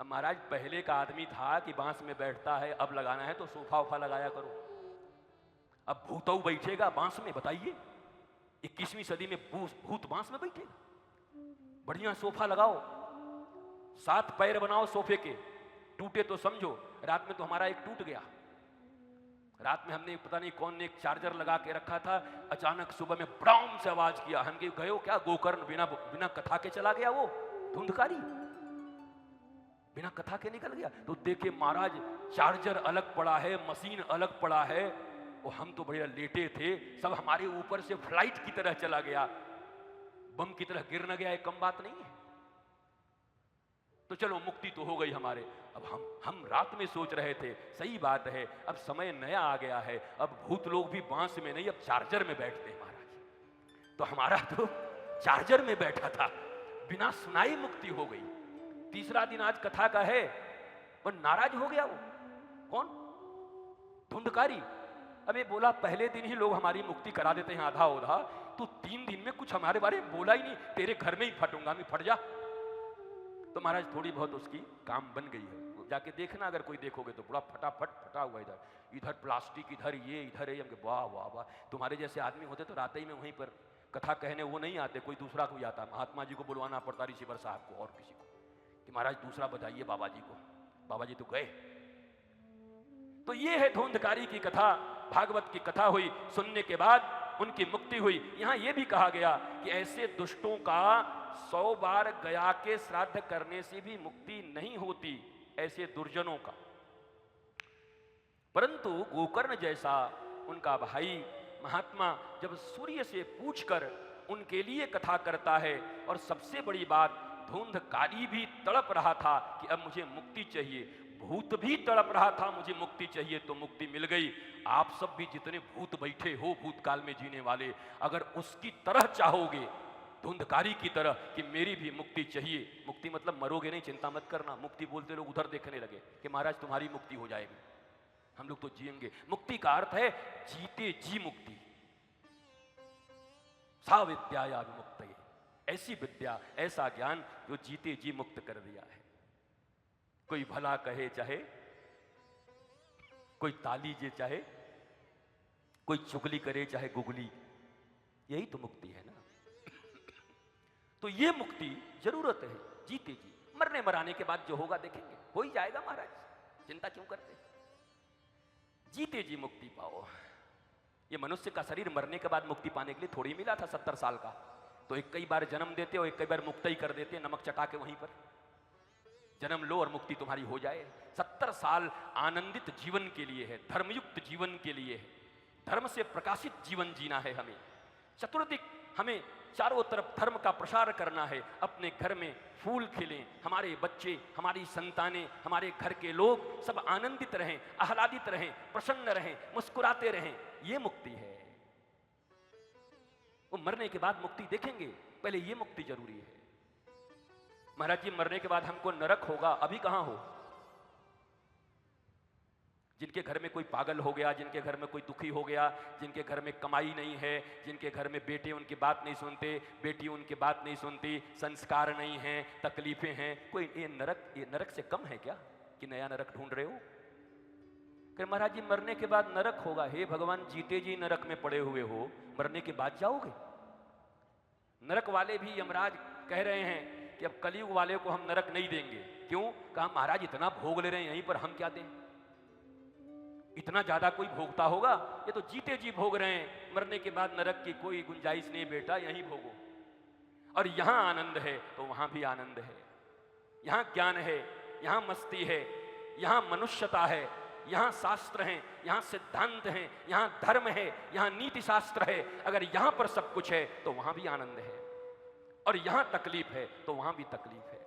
महाराज पहले का आदमी था कि बांस में बैठता है, अब लगाना है तो सोफा वोफा लगाया करो। अब भूतऊ बैठेगा बांस में, बताइए 21वीं सदी में भूत बांस में बैठेगा? बढ़िया सोफा लगाओ, 7 पैर बनाओ सोफे के, टूटे तो समझो। रात में तो हमारा एक टूट गया। रात में हमने पता नहीं कौन ने एक चार्जर लगा के रखा था, अचानक सुबह में ब्राउन से आवाज किया। हम गए हो क्या गोकर्ण, बिना कथा के चला गया वो धुंधकारी, बिना कथा के निकल गया। तो देखे महाराज चार्जर अलग पड़ा है, मशीन अलग पड़ा है, और हम तो बढ़िया लेटे थे, सब हमारे ऊपर से फ्लाइट की तरह चला गया, बम की तरह गिर न गया, एक कम बात नहीं है। तो चलो मुक्ति तो हो गई हमारे। अब हम रात में सोच रहे थे, सही बात है, अब समय नया आ गया है, अब भूत लोग भी बांस में नहीं, अब चार्जर में बैठते हैं महाराज। तो हमारा तो चार्जर में बैठा था, बिना सुनाई मुक्ति हो गई। तीसरा दिन आज कथा का है, पर नाराज हो गया वो कौन, धुंधकारी। अबे बोला पहले दिन ही लोग हमारी मुक्ति करा देते हैं आधा ओधा, तो 3 दिन में कुछ हमारे बारे में बोला ही नहीं, तेरे घर में ही फटूंगा मैं, फट जा। तो महाराज थोड़ी बहुत उसकी काम बन गई है, जाके देखना अगर कोई देखोगे तो बड़ा फटाफट फटा हुआ, इधर प्लास्टिक, इधर ये, इधर है। वाह वाह वाह, तुम्हारे जैसे आदमी होते तो रात ही में वहीं पर कथा कहने वो नहीं आते, कोई दूसरा कोई आता, महात्मा जी को बुलवाना पड़ता, ऋषिवर साहब को और किसी को, कि महाराज दूसरा बताइए बाबा जी को। बाबा जी तो गए। तो ये है धुंधकारी की कथा, भागवत की कथा हुई, सुनने के बाद उनकी मुक्ति हुई। यहां यह भी कहा गया कि ऐसे दुष्टों का 100 बार गया के श्राद्ध करने से भी मुक्ति नहीं होती, ऐसे दुर्जनों का। परंतु गोकर्ण जैसा उनका भाई महात्मा जब सूर्य से पूछकर उनके लिए कथा करता है, और सबसे बड़ी बात धुंधकारी भी तड़प रहा था कि अब मुझे मुक्ति चाहिए, भूत भी तड़प रहा था मुझे मुक्ति चाहिए, तो मुक्ति मिल गई। आप सब भी जितने भूत बैठे हो भूतकाल में जीने वाले, अगर उसकी तरह चाहोगे, धुंधकारी की तरह कि मेरी भी मुक्ति चाहिए, मुक्ति मतलब मरोगे नहीं, चिंता मत करना, मुक्ति बोलते लोग उधर देखने लगे कि महाराज तुम्हारी मुक्ति हो जाएगी, हम लोग तो जिएंगे। मुक्ति का अर्थ है जीते जी मुक्ति, सा विद्याया विमुक्तये, ऐसी विद्या, ऐसा ज्ञान जो जीते जी मुक्त कर दिया है। कोई भला कहे चाहे, कोई ताली जे चाहे, कोई चुगली करे चाहे गुगली, यही तो मुक्ति है ना। तो ये मुक्ति जरूरत है, जीते जी, मरने मराने के बाद जो होगा देखेंगे, हो ही जाएगा महाराज, चिंता क्यों करते। जीते जी मुक्ति पाओ। ये मनुष्य का शरीर मरने के बाद मुक्ति पाने के लिए थोड़ी मिला था 70 साल का, तो एक कई बार जन्म देते और एक कई बार मुक्त ही कर देते, नमक चटा के वहीं पर जन्म लो और मुक्ति तुम्हारी हो जाए। 70 साल आनंदित जीवन के लिए है, धर्मयुक्त जीवन के लिए है, धर्म से प्रकाशित जीवन जीना है हमें। चतुर्दिक हमें चारों तरफ धर्म का प्रसार करना है। अपने घर में फूल खिलें, हमारे बच्चे, हमारी संतानें, हमारे घर के लोग सब आनंदित रहें, आह्लादित रहें, प्रसन्न रहें, मुस्कुराते रहें, ये मुक्ति है। वो मरने के बाद मुक्ति देखेंगे, पहले ये मुक्ति जरूरी है। महाराज जी मरने के बाद हमको नरक होगा, अभी कहां हो। जिनके घर में कोई पागल हो गया, जिनके घर में कोई दुखी हो गया, जिनके घर में कमाई नहीं है, जिनके घर में बेटे उनकी बात नहीं सुनते, बेटी उनकी बात नहीं सुनती, संस्कार नहीं है, तकलीफें हैं, कोई ये नरक से कम है क्या कि नया नरक ढूंढ रहे हो। कि महाराज जी मरने के बाद नरक होगा। हे भगवान, जीते जी नरक में पड़े हुए हो, मरने के बाद जाओगे। नरक वाले भी यमराज कह रहे हैं कि अब कलयुग वाले को हम नरक नहीं देंगे। क्यों? कहा महाराज इतना भोग ले रहे हैं, यहीं पर हम क्या दें, इतना ज्यादा कोई भोगता होगा, ये तो जीते जी भोग रहे हैं, मरने के बाद नरक की कोई गुंजाइश नहीं बेटा, यहीं भोगो। और यहां आनंद है तो वहां भी आनंद है, यहां ज्ञान है, यहां मस्ती है, यहां मनुष्यता है, यहां शास्त्र हैं, यहां सिद्धांत हैं, यहां धर्म है, यहां नीति शास्त्र है। अगर यहां पर सब कुछ है तो वहां भी आनंद है, और यहां तकलीफ है तो वहां भी तकलीफ है।